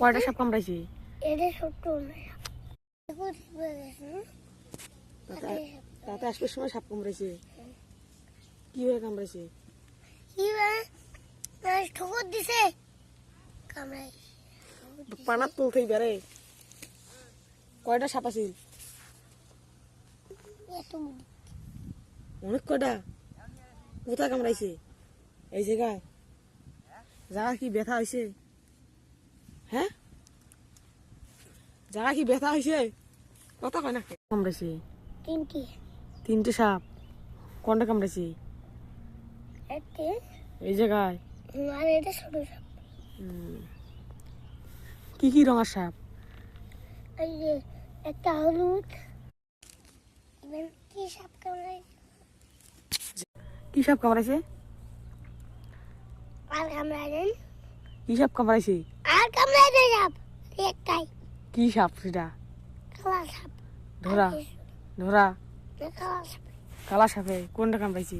কয়টা সাপ কামড়াইছে? তাতে আসবার সময় সাপ কামড়াইছে। কিভাবে কামড়াইছে? ঠোকর দিছে কামড়াই পানার তুলতেই বেড়ে। কয়টা সাপ আছে? অনেক কয়টা। কোথায় কামড়াইছে? এই জায়গায়? জায়গা কি ব্যথা হয়েছে? হ্যাঁ, জায়গা কি ব্যথা হয়েছে? কথা কয় না। কামড়াইছে? তিনটে সাপ। কোনটা কামড়াইছে? এই জায়গায়? ছোট সাপ। কি কি রঙের সাপ? এই যে একটা হলুদ। কি সাপ কামড়াই? কি সাপ কামড়াইছে? আর কামড়াই? কি সাপ কামড়াইছে? আর কামড়াই দেয় সাপ একটাই। কি সাপ সেটা? কালা সাপ। ধরা ধরা কালা সাপ। কালা সাপে কোনটা কামড়াইছে?